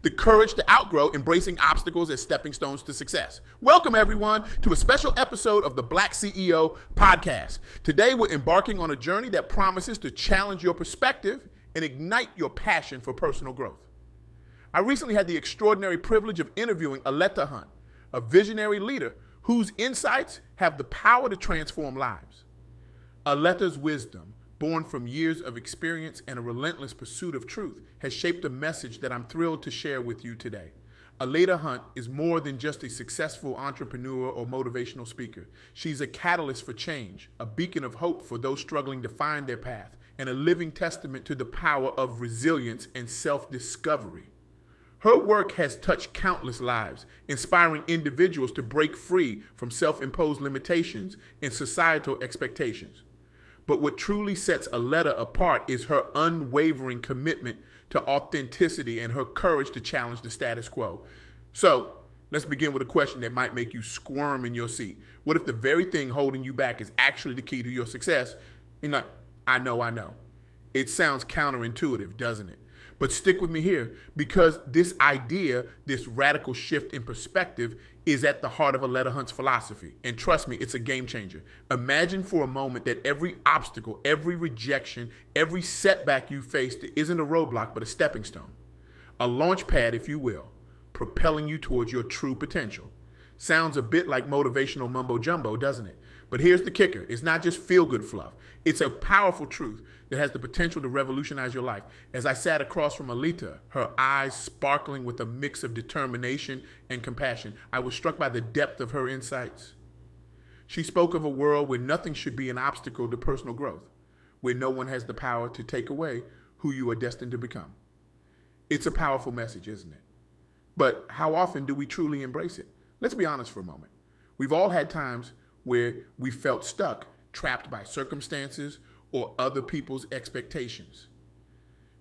the courage to outgrow, embracing obstacles as stepping stones to success. Welcome, everyone, to a special episode of the BlackCEO Podcast. Today, we're embarking on a journey that promises to challenge your perspective and ignite your passion for personal growth. I recently had the extraordinary privilege of interviewing Aleta Hunt, a visionary leader whose insights have the power to transform lives. Aleta's wisdom, born from years of experience and a relentless pursuit of truth, has shaped a message that I'm thrilled to share with you today. Aleta Hunt is more than just a successful entrepreneur or motivational speaker. She's a catalyst for change, a beacon of hope for those struggling to find their path, and a living testament to the power of resilience and self-discovery. Her work has touched countless lives, inspiring individuals to break free from self-imposed limitations and societal expectations. But what truly sets Aleta apart is her unwavering commitment to authenticity and her courage to challenge the status quo. So, let's begin with a question that might make you squirm in your seat. What if the very thing holding you back is actually the key to your success? You're like, I know. It sounds counterintuitive, doesn't it? But stick with me here, because this idea, this radical shift in perspective, is at the heart of Aleta Hunt's philosophy. And trust me, it's a game changer. Imagine for a moment that every obstacle, every rejection, every setback you faced isn't a roadblock, but a stepping stone. A launch pad, if you will, propelling you towards your true potential. Sounds a bit like motivational mumbo jumbo, doesn't it? But here's the kicker. It's not just feel-good fluff. It's a powerful truth that has the potential to revolutionize your life. As I sat across from Aleta, her eyes sparkling with a mix of determination and compassion, I was struck by the depth of her insights. She spoke of a world where nothing should be an obstacle to personal growth, where no one has the power to take away who you are destined to become. It's a powerful message, isn't it? But how often do we truly embrace it? Let's be honest for a moment. We've all had times where we felt stuck, trapped by circumstances or other people's expectations.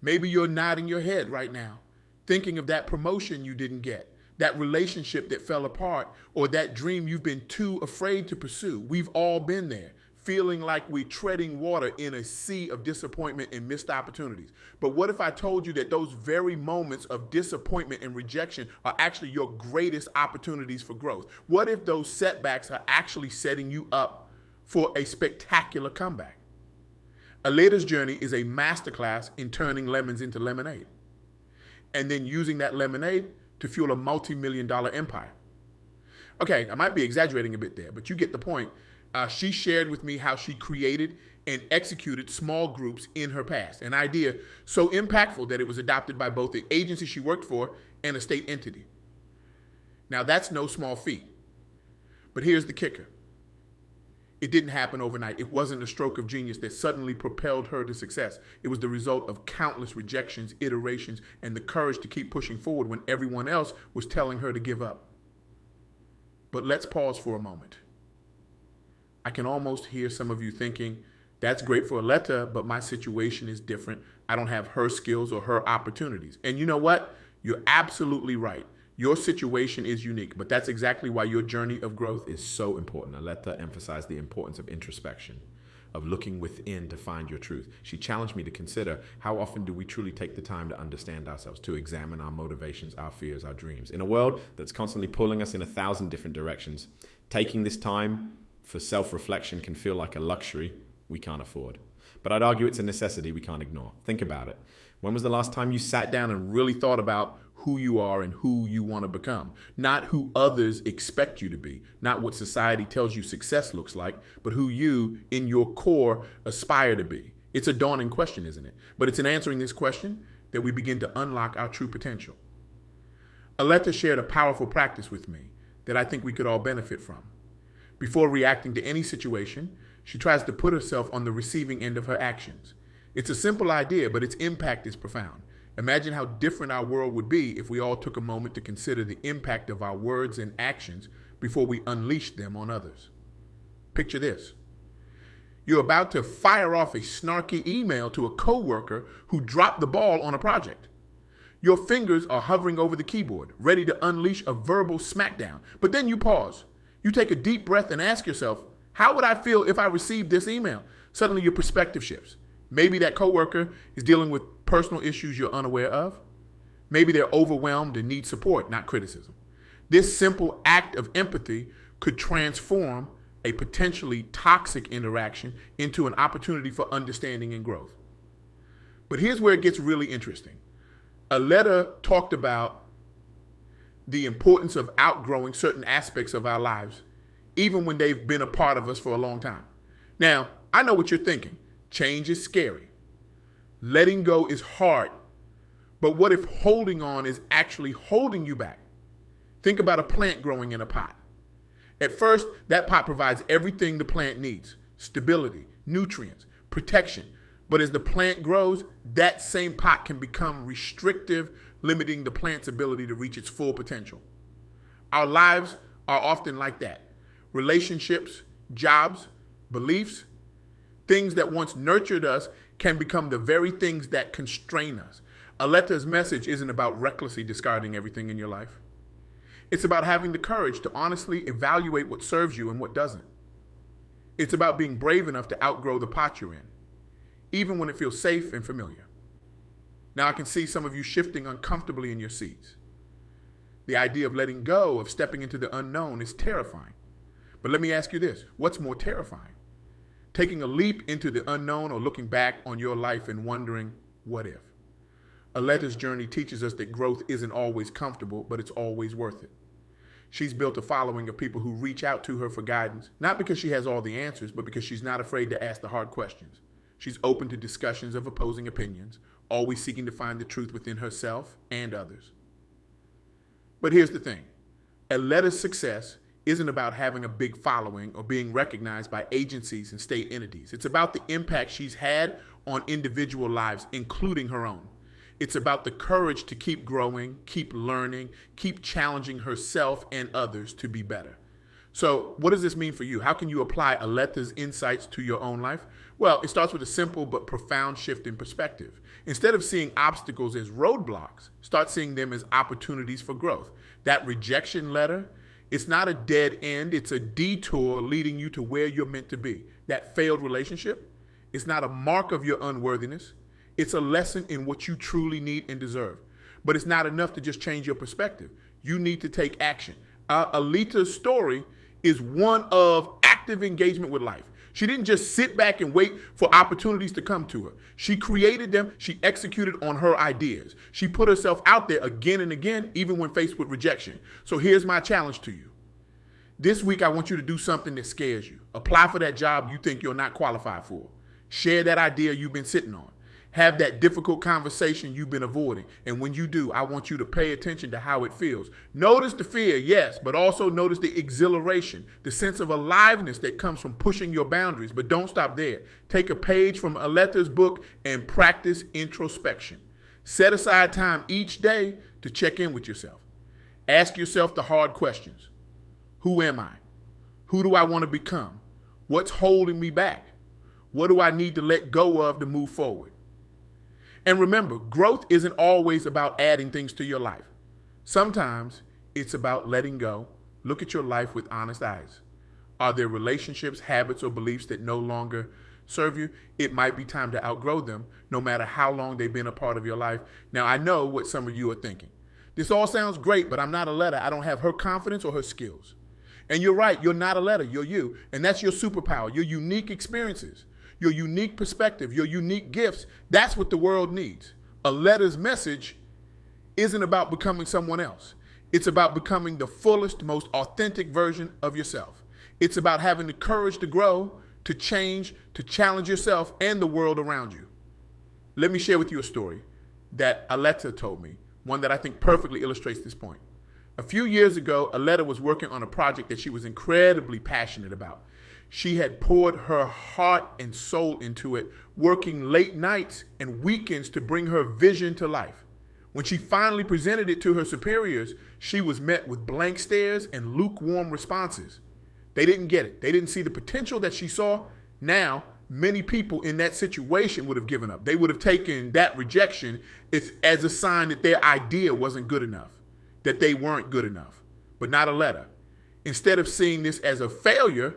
Maybe you're nodding your head right now, thinking of that promotion you didn't get, that relationship that fell apart, or that dream you've been too afraid to pursue. We've all been there, feeling like we're treading water in a sea of disappointment and missed opportunities. But what if I told you that those very moments of disappointment and rejection are actually your greatest opportunities for growth? What if those setbacks are actually setting you up for a spectacular comeback? Aleta's journey is a masterclass in turning lemons into lemonade, and then using that lemonade to fuel a multi-million-dollar empire. Okay, I might be exaggerating a bit there, but you get the point. She shared with me how she created and executed small groups in her past, an idea so impactful that it was adopted by both the agency she worked for and a state entity. Now, that's no small feat. But here's the kicker. It didn't happen overnight. It wasn't a stroke of genius that suddenly propelled her to success. It was the result of countless rejections, iterations, and the courage to keep pushing forward when everyone else was telling her to give up. But let's pause for a moment. I can almost hear some of you thinking, that's great for Aleta, but my situation is different. I don't have her skills or her opportunities. And you know what? You're absolutely right. Your situation is unique, but that's exactly why your journey of growth is so important. Aleta emphasized the importance of introspection, of looking within to find your truth. She challenged me to consider, how often do we truly take the time to understand ourselves, to examine our motivations, our fears, our dreams? In a world that's constantly pulling us in 1,000 different directions, taking this time for self-reflection can feel like a luxury we can't afford. But I'd argue it's a necessity we can't ignore. Think about it. When was the last time you sat down and really thought about who you are and who you want to become? Not who others expect you to be, not what society tells you success looks like, but who you, in your core, aspire to be. It's a daunting question, isn't it? But it's in answering this question that we begin to unlock our true potential. Aleta shared a powerful practice with me that I think we could all benefit from. Before reacting to any situation, she tries to put herself on the receiving end of her actions. It's a simple idea, but its impact is profound. Imagine how different our world would be if we all took a moment to consider the impact of our words and actions before we unleash them on others. Picture this. You're about to fire off a snarky email to a coworker who dropped the ball on a project. Your fingers are hovering over the keyboard, ready to unleash a verbal smackdown. But then you pause. You take a deep breath and ask yourself, how would I feel if I received this email? Suddenly your perspective shifts. Maybe that coworker is dealing with personal issues you're unaware of. Maybe they're overwhelmed and need support, not criticism. This simple act of empathy could transform a potentially toxic interaction into an opportunity for understanding and growth. But here's where it gets really interesting. Aleta talked about the importance of outgrowing certain aspects of our lives, even when they've been a part of us for a long time. Now, I know what you're thinking. Change is scary. Letting go is hard. But what if holding on is actually holding you back? Think about a plant growing in a pot. At first, that pot provides everything the plant needs: stability, nutrients, protection. But as the plant grows, that same pot can become restrictive, limiting the plant's ability to reach its full potential. Our lives are often like that. Relationships, jobs, beliefs, things that once nurtured us can become the very things that constrain us. Aleta's message isn't about recklessly discarding everything in your life. It's about having the courage to honestly evaluate what serves you and what doesn't. It's about being brave enough to outgrow the pot you're in, even when it feels safe and familiar. Now I can see some of you shifting uncomfortably in your seats. The idea of letting go, of stepping into the unknown, is terrifying. But let me ask you this: what's more terrifying? Taking a leap into the unknown, or looking back on your life and wondering, what if? Aleta's journey teaches us that growth isn't always comfortable, but it's always worth it. She's built a following of people who reach out to her for guidance, not because she has all the answers, but because she's not afraid to ask the hard questions. She's open to discussions of opposing opinions, always seeking to find the truth within herself and others. But here's the thing. Aleta's success isn't about having a big following or being recognized by agencies and state entities. It's about the impact she's had on individual lives, including her own. It's about the courage to keep growing, keep learning, keep challenging herself and others to be better. So what does this mean for you? How can you apply Aleta's insights to your own life? Well, it starts with a simple but profound shift in perspective. Instead of seeing obstacles as roadblocks, start seeing them as opportunities for growth. That rejection letter, it's not a dead end, it's a detour leading you to where you're meant to be. That failed relationship, it's not a mark of your unworthiness. It's a lesson in what you truly need and deserve. But it's not enough to just change your perspective. You need to take action. Aleta's story is one of active engagement with life. She didn't just sit back and wait for opportunities to come to her. She created them. She executed on her ideas. She put herself out there again and again, even when faced with rejection. So here's my challenge to you. This week, I want you to do something that scares you. Apply for that job you think you're not qualified for. Share that idea you've been sitting on. Have that difficult conversation you've been avoiding. And when you do, I want you to pay attention to how it feels. Notice the fear, yes, but also notice the exhilaration, the sense of aliveness that comes from pushing your boundaries. But don't stop there. Take a page from Aleta's book and practice introspection. Set aside time each day to check in with yourself. Ask yourself the hard questions. Who am I? Who do I want to become? What's holding me back? What do I need to let go of to move forward? And remember, growth isn't always about adding things to your life. Sometimes it's about letting go. Look at your life with honest eyes. Are there relationships, habits, or beliefs that no longer serve you? It might be time to outgrow them, no matter how long they've been a part of your life. Now, I know what some of you are thinking. This all sounds great, but I'm not Aleta. I don't have her confidence or her skills. And you're right, you're not Aleta, you're you. And that's your superpower, your unique experiences. Your unique perspective, your unique gifts, that's what the world needs. Aleta's message isn't about becoming someone else. It's about becoming the fullest, most authentic version of yourself. It's about having the courage to grow, to change, to challenge yourself and the world around you. Let me share with you a story that Aleta told me, one that I think perfectly illustrates this point. A few years ago, Aleta was working on a project that she was incredibly passionate about. She had poured her heart and soul into it, working late nights and weekends to bring her vision to life. When she finally presented it to her superiors, she was met with blank stares and lukewarm responses. They didn't get it. They didn't see the potential that she saw. Now, many people in that situation would have given up. They would have taken that rejection as a sign that their idea wasn't good enough, that they weren't good enough, but not Aleta. Instead of seeing this as a failure,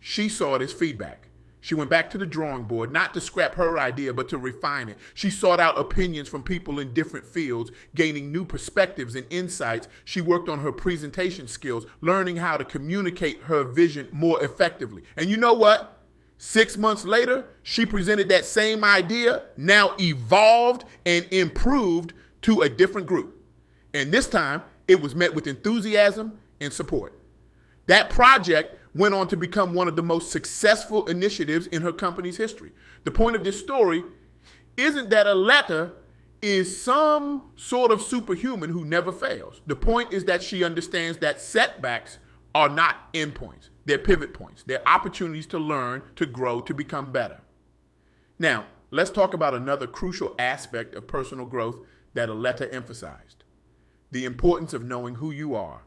she saw it as feedback. She went back to the drawing board, not to scrap her idea, but to refine it. She sought out opinions from people in different fields, gaining new perspectives and insights. She worked on her presentation skills, learning how to communicate her vision more effectively. And you know what? 6 months later, she presented that same idea, now evolved and improved to a different group. And this time, it was met with enthusiasm and support. That project went on to become one of the most successful initiatives in her company's history. The point of this story isn't that Aleta is some sort of superhuman who never fails. The point is that she understands that setbacks are not endpoints. They're pivot points. They're opportunities to learn, to grow, to become better. Now, let's talk about another crucial aspect of personal growth that Aleta emphasized: the importance of knowing who you are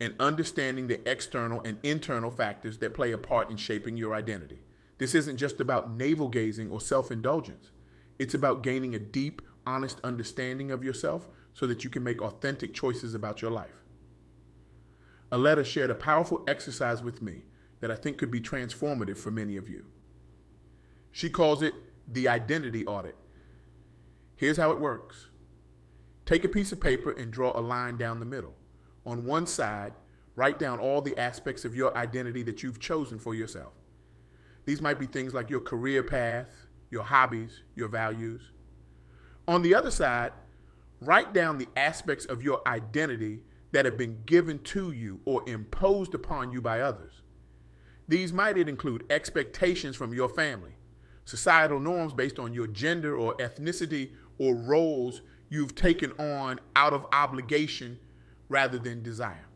and understanding the external and internal factors that play a part in shaping your identity. This isn't just about navel-gazing or self-indulgence. It's about gaining a deep, honest understanding of yourself so that you can make authentic choices about your life. Aleta shared a powerful exercise with me that I think could be transformative for many of you. She calls it the identity audit. Here's how it works. Take a piece of paper and draw a line down the middle. On one side, write down all the aspects of your identity that you've chosen for yourself. These might be things like your career path, your hobbies, your values. On the other side, write down the aspects of your identity that have been given to you or imposed upon you by others. These might include expectations from your family, societal norms based on your gender or ethnicity, or roles you've taken on out of obligation rather than desire.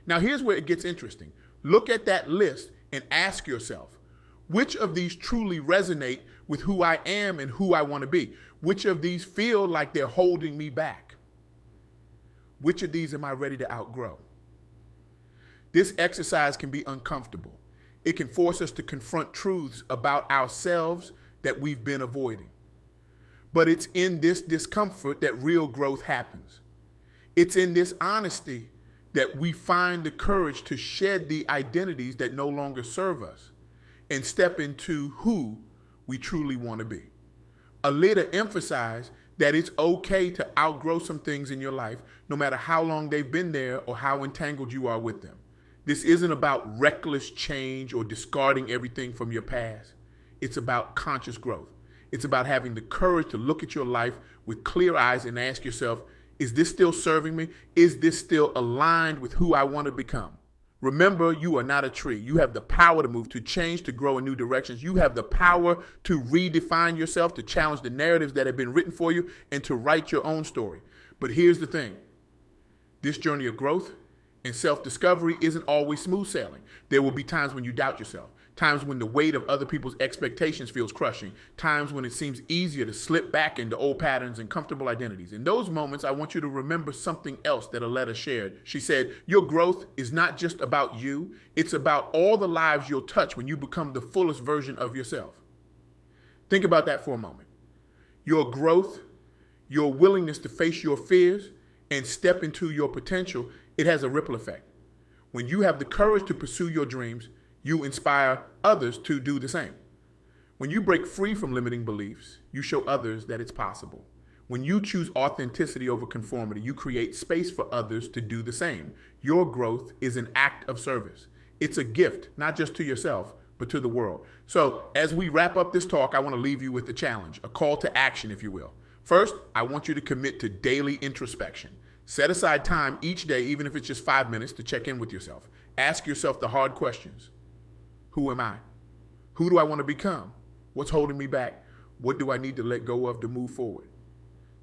Now, here's where it gets interesting. Look at that list and ask yourself, which of these truly resonate with who I am and who I want to be? Which of these feel like they're holding me back? Which of these am I ready to outgrow? This exercise can be uncomfortable. It can force us to confront truths about ourselves that we've been avoiding. But it's in this discomfort that real growth happens. It's in this honesty that we find the courage to shed the identities that no longer serve us and step into who we truly want to be. Aleta emphasized that it's okay to outgrow some things in your life, no matter how long they've been there or how entangled you are with them. This isn't about reckless change or discarding everything from your past. It's about conscious growth. It's about having the courage to look at your life with clear eyes and ask yourself, is this still serving me? Is this still aligned with who I want to become? Remember, you are not a tree. You have the power to move, to change, to grow in new directions. You have the power to redefine yourself, to challenge the narratives that have been written for you, and to write your own story. But here's the thing. This journey of growth and self-discovery isn't always smooth sailing. There will be times when you doubt yourself, times when the weight of other people's expectations feels crushing, times when it seems easier to slip back into old patterns and comfortable identities. In those moments, I want you to remember something else that Aleta shared. She said, your growth is not just about you, it's about all the lives you'll touch when you become the fullest version of yourself. Think about that for a moment. Your growth, your willingness to face your fears and step into your potential, it has a ripple effect. When you have the courage to pursue your dreams, you inspire others to do the same. When you break free from limiting beliefs, you show others that it's possible. When you choose authenticity over conformity, you create space for others to do the same. Your growth is an act of service. It's a gift, not just to yourself, but to the world. So as we wrap up this talk, I want to leave you with a challenge, a call to action, if you will. First, I want you to commit to daily introspection. Set aside time each day, even if it's just 5 minutes, to check in with yourself. Ask yourself the hard questions. Who am I? Who do I want to become? What's holding me back? What do I need to let go of to move forward?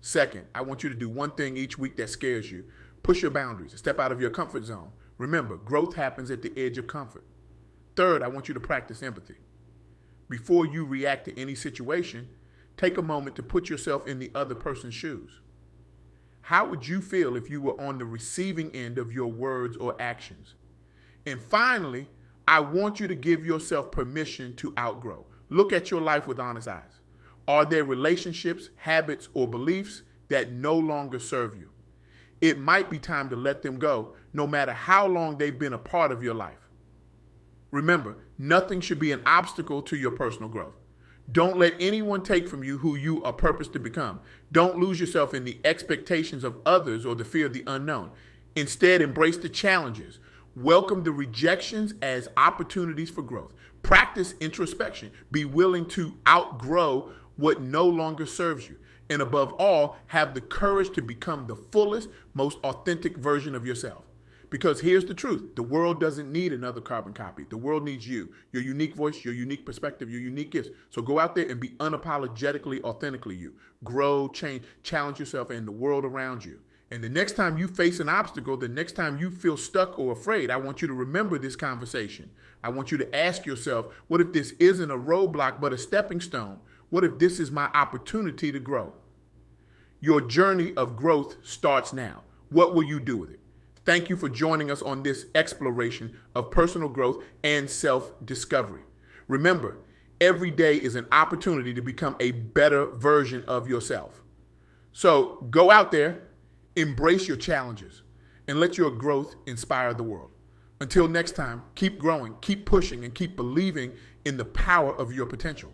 Second, I want you to do one thing each week that scares you. Push your boundaries. Step out of your comfort zone. Remember, growth happens at the edge of comfort. Third, I want you to practice empathy. Before you react to any situation, take a moment to put yourself in the other person's shoes. How would you feel if you were on the receiving end of your words or actions? And finally, I want you to give yourself permission to outgrow. Look at your life with honest eyes. Are there relationships, habits, or beliefs that no longer serve you? It might be time to let them go, no matter how long they've been a part of your life. Remember, nothing should be an obstacle to your personal growth. Don't let anyone take from you who you are purposed to become. Don't lose yourself in the expectations of others or the fear of the unknown. Instead, embrace the challenges. Welcome the rejections as opportunities for growth. Practice introspection. Be willing to outgrow what no longer serves you. And above all, have the courage to become the fullest, most authentic version of yourself. Because here's the truth. The world doesn't need another carbon copy. The world needs you, your unique voice, your unique perspective, your unique gifts. So go out there and be unapologetically, authentically you. Grow, change, challenge yourself and the world around you. And the next time you face an obstacle, the next time you feel stuck or afraid, I want you to remember this conversation. I want you to ask yourself, what if this isn't a roadblock but a stepping stone? What if this is my opportunity to grow? Your journey of growth starts now. What will you do with it? Thank you for joining us on this exploration of personal growth and self-discovery. Remember, every day is an opportunity to become a better version of yourself. So go out there, embrace your challenges, and let your growth inspire the world. Until next time, keep growing, keep pushing, and keep believing in the power of your potential.